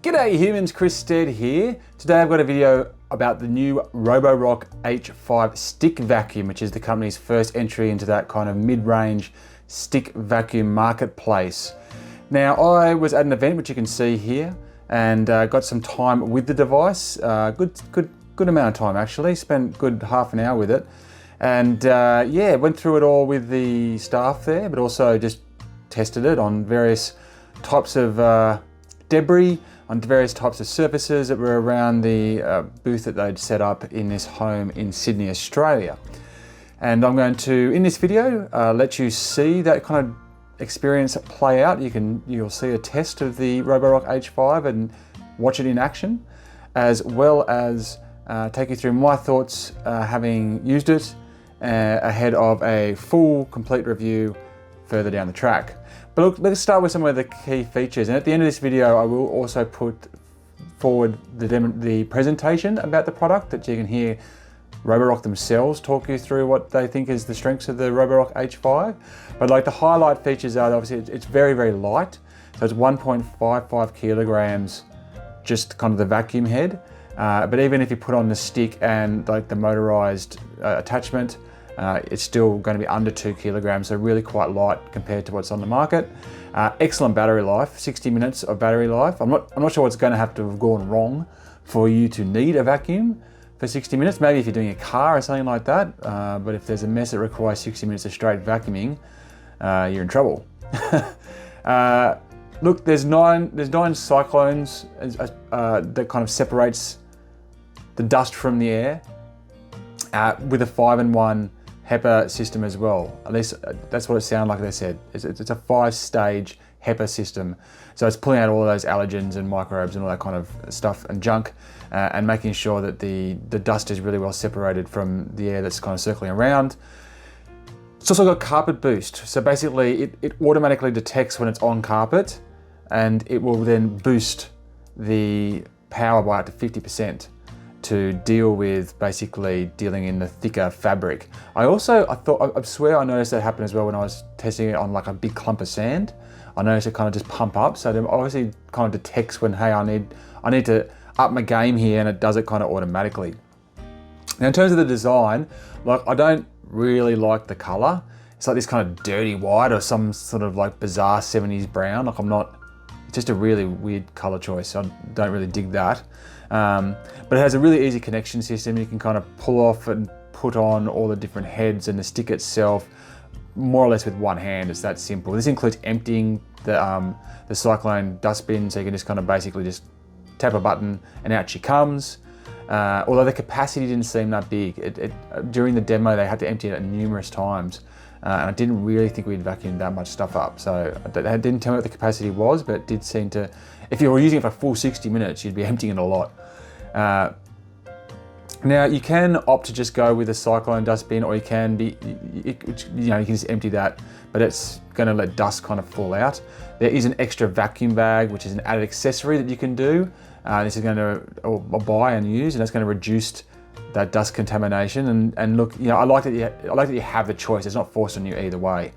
G'day humans, Chris Stead here. Today I've got a video about the new Roborock H5 stick vacuum, which is the company's first entry into that kind of mid-range stick vacuum marketplace. Now I was at an event, which you can see here, and got some time with the device. Good amount of time actually, spent good half an hour with it. And yeah, went through it all with the staff there, but also just tested it on various types of debris, on various types of surfaces that were around the booth that they'd set up in this home in Sydney, Australia. And I'm going to, in this video, let you see that kind of experience play out. You'll see a test of the Roborock H5 and watch it in action, as well as take you through my thoughts having used it ahead of a full, complete review further down the track. But look, let's start with some of the key features. And at the end of this video, I will also put forward the presentation about the product that you can hear Roborock themselves talk you through what they think is the strengths of the Roborock H5. But like the highlight features are obviously it's very, very light. So it's 1.55 kilograms, just kind of the vacuum head. But even if you put on the stick and like the motorized attachment, it's still going to be under 2 kilograms, so really quite light compared to what's on the market. Excellent battery life, 60 minutes of battery life. I'm not sure what's going to have gone wrong for you to need a vacuum for 60 minutes. Maybe if you're doing a car or something like that, but if there's a mess that requires 60 minutes of straight vacuuming, you're in trouble. Look, there's nine cyclones that kind of separates the dust from the air, with a 5-in-1 HEPA system as well. At least that's what it sounded like they said. It's a 5-stage HEPA system. So it's pulling out all those allergens and microbes and all that kind of stuff and junk, and making sure that the dust is really well separated from the air that's kind of circling around. It's also got carpet boost. So basically it automatically detects when it's on carpet, and it will then boost the power by up to 50%. To deal with basically dealing in the thicker fabric. I swear I noticed that happen as well when I was testing it on like a big clump of sand. I noticed it kind of just pump up. So it obviously kind of detects when, hey, I need to up my game here, and it does it kind of automatically. Now in terms of the design, like I don't really like the color. It's like this kind of dirty white or some sort of like bizarre 70s brown. Like it's just a really weird color choice. So I don't really dig that. But it has a really easy connection system. You can kind of pull off and put on all the different heads, and the stick itself more or less with one hand. It's that simple. This includes emptying the Cyclone dustbin, so you can just kind of basically just tap a button and out she comes. Although the capacity didn't seem that big. During the demo they had to empty it numerous times, and I didn't really think we'd vacuum that much stuff up. So they didn't tell me what the capacity was, but it did seem to, if you were using it for a full 60 minutes, you'd be emptying it a lot. Now you can opt to just go with a Cyclone dustbin, or you can you can just empty that, but it's going to let dust kind of fall out. There is an extra vacuum bag, which is an added accessory that you can do. This is going to buy and use, and that's going to reduce that dust contamination. And look, I like that you have the choice. It's not forced on you either way.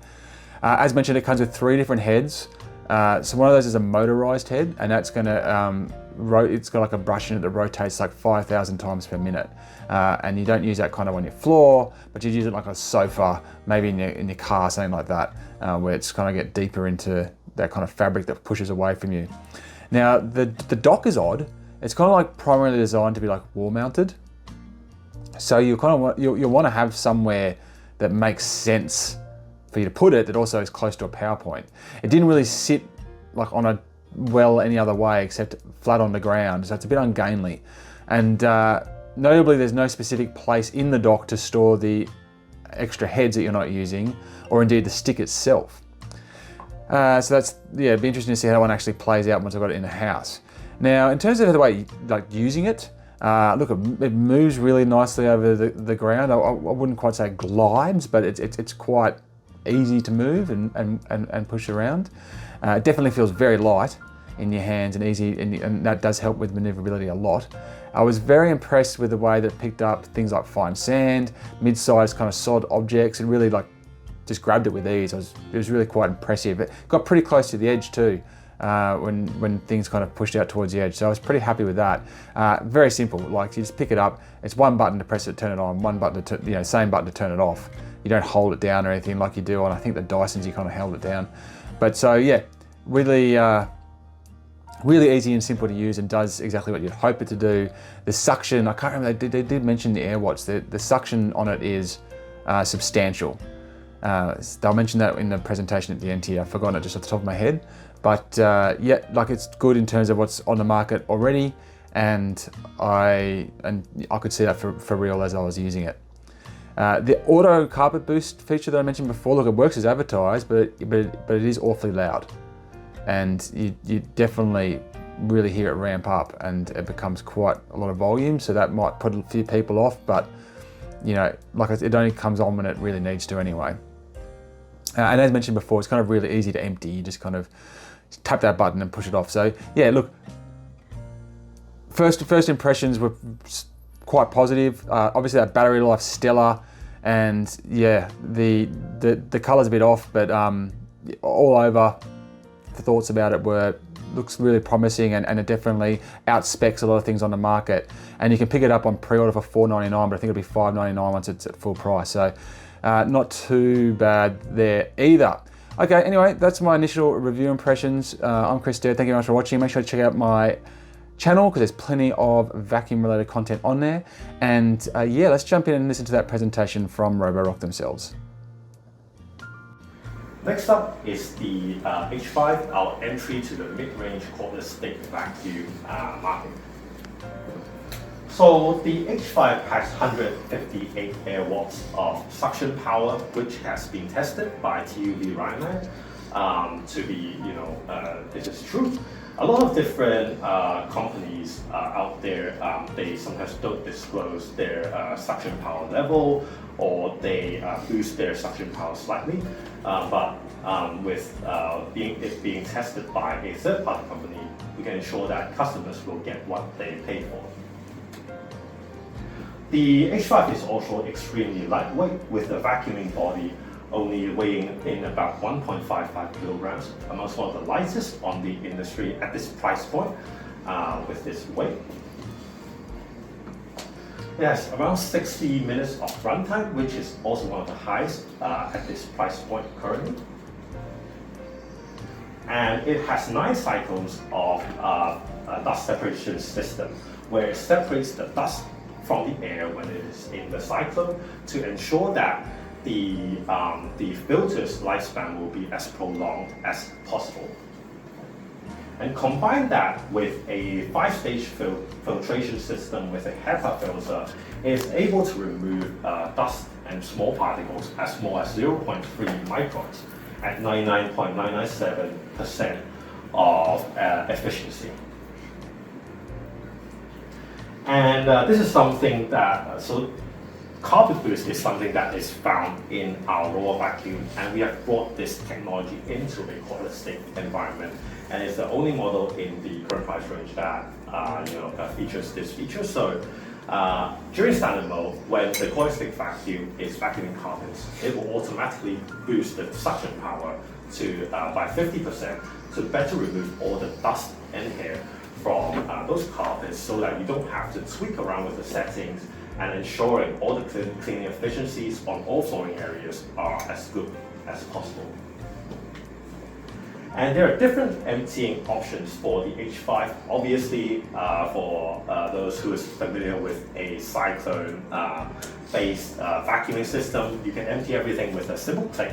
As mentioned, it comes with 3 different heads. So one of those is a motorized head, and that's going to it's got like a brush in it that rotates like 5,000 times per minute. And you don't use that kind of on your floor, but you use it like a sofa, maybe in your car, something like that, where it's kind of get deeper into that kind of fabric that pushes away from you. Now the dock is odd. It's kind of like primarily designed to be like wall mounted. So you kind of you'll want to have somewhere that makes sense for you to put it, that also is close to a power point. It didn't really sit like on any other way except flat on the ground, so it's a bit ungainly. And notably, there's no specific place in the dock to store the extra heads that you're not using, or indeed the stick itself. So that's, yeah, it'd be interesting to see how that one actually plays out once I've got it in the house. Now, in terms of the way like using it, look, it moves really nicely over the ground. I wouldn't quite say glides, but it's quite easy to move and push around. It definitely feels very light in your hands and easy, and that does help with maneuverability a lot. I was very impressed with the way that it picked up things like fine sand, mid-sized kind of solid objects. It really like just grabbed it with ease. It was really quite impressive. It got pretty close to the edge too, when things kind of pushed out towards the edge. So I was pretty happy with that. Very simple, like you just pick it up. It's one button to press it, turn it on, one button to same button to turn it off. You don't hold it down or anything like you do on, I think the Dysons, you kind of held it down. But so yeah, really easy and simple to use, and does exactly what you'd hope it to do. The suction, I can't remember, they did mention the AirWatch. The suction on it is substantial. They'll mention that in the presentation at the end here. I've forgotten it just off the top of my head. But yeah, like it's good in terms of what's on the market already, and I could see that for real as I was using it. The auto carpet boost feature that I mentioned before, look, it works as advertised, but it is awfully loud. And you definitely really hear it ramp up, and it becomes quite a lot of volume, so that might put a few people off, but you know, like it only comes on when it really needs to anyway. And as mentioned before, it's kind of really easy to empty. You just kind of tap that button and push it off. So yeah, look, first impressions were quite positive. Obviously that battery life's stellar, and yeah, the color's a bit off, but all over, the thoughts about it looks really promising, and it definitely outspecs a lot of things on the market. And you can pick it up on pre-order for $4.99, but I think it'll be $5.99 once it's at full price. So not too bad there either. Okay, anyway, that's my initial review impressions. I'm Chris Durd. Thank you very much for watching. Make sure to check out my channel because there's plenty of vacuum related content on there. And yeah, let's jump in and listen to that presentation from Roborock themselves. Next up is the H5, our entry to the mid-range cordless stick vacuum market. So the H5 has 158 air watts of suction power, which has been tested by TÜV Rheinland to be, this is true. A lot of different companies out there, they sometimes don't disclose their suction power level, or they boost their suction power slightly. But with it being tested by a third-party company, we can ensure that customers will get what they pay for. The H5 is also extremely lightweight, with a vacuuming body only weighing in about 1.55 kilograms, amongst one of the lightest on the industry at this price point with this weight. It has around 60 minutes of runtime, which is also one of the highest at this price point currently. And it has 9 cycles of dust separation system, where it separates the dust from the air when it is in the cyclone to ensure that the filter's lifespan will be as prolonged as possible. And combine that with a 5-stage filtration system with a HEPA filter, it is able to remove dust and small particles as small as 0.3 microns at 99.997% of efficiency. And this is something that, Carpet Boost is something that is found in our Rowa vacuum, and we have brought this technology into a cordless stick environment, and it's the only model in the current price range that features this feature. So during standard mode, when the cordless stick vacuum is vacuuming carpets, it will automatically boost the suction power to by 50% to better remove all the dust and hair from those carpets, so that you don't have to tweak around with the settings, and ensuring all the cleaning efficiencies on all flooring areas are as good as possible. And there are different emptying options for the H5. Obviously, for those who is familiar with a cyclone-based vacuuming system, you can empty everything with a simple click.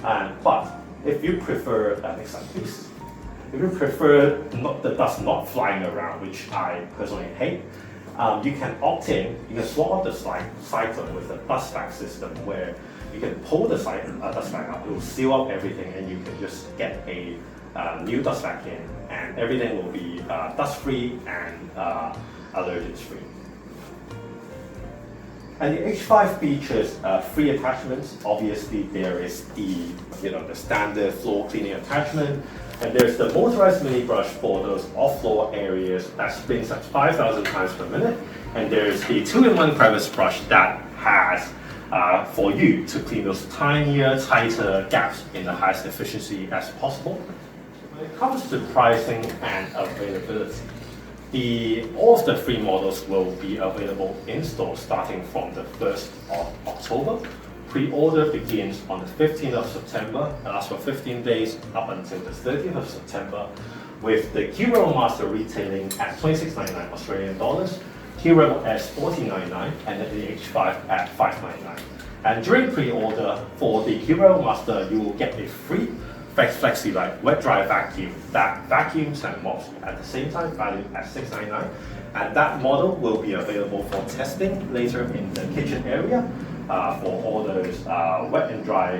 But if you prefer, next slide please. If you prefer the dust not flying around, which I personally hate, you can opt in, you can swap out the cyclone with a dust bag system, where you can pull the dust bag up, it will seal up everything, and you can just get a new dust bag in, and everything will be dust-free and allergens-free. And the H5 features 3 attachments. Obviously, there is the standard floor cleaning attachment, and there's the motorized mini brush for those off-floor areas that spins at 5,000 times per minute, and there's the 2-in-1 crevice brush that has for you to clean those tinier, tighter gaps in the highest efficiency as possible. comes to pricing and availability, all of the three models will be available in store starting from the 1st of October. Pre-order begins on the 15th of September and lasts for 15 days up until the 30th of September, with the Q-Rebel Master retailing at $26.99 Australian dollars, Q-Rebel S $14.99, and the H5 at $5.99. And during pre-order for the Q-Rebel Master, you will get a free FlexiLite wet dry vacuum that vacuums and mops at the same time, valued at $6.99. And that model will be available for testing later in the kitchen area for all those wet and dry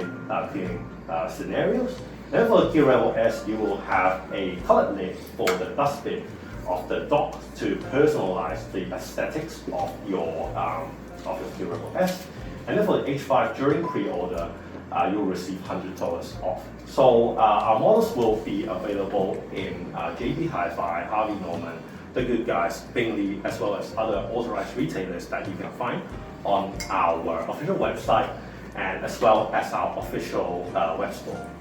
cleaning scenarios. Then for the Q-Rebel S, you will have a colored lid for the dustbin of the dock to personalize the aesthetics of your Q-Rebel S. And then for the H5, during pre-order, you'll receive $100 off. So our models will be available in JB Hi-Fi, Harvey Norman, The Good Guys, Bingley, as well as other authorized retailers that you can find on our official website and as well as our official web store.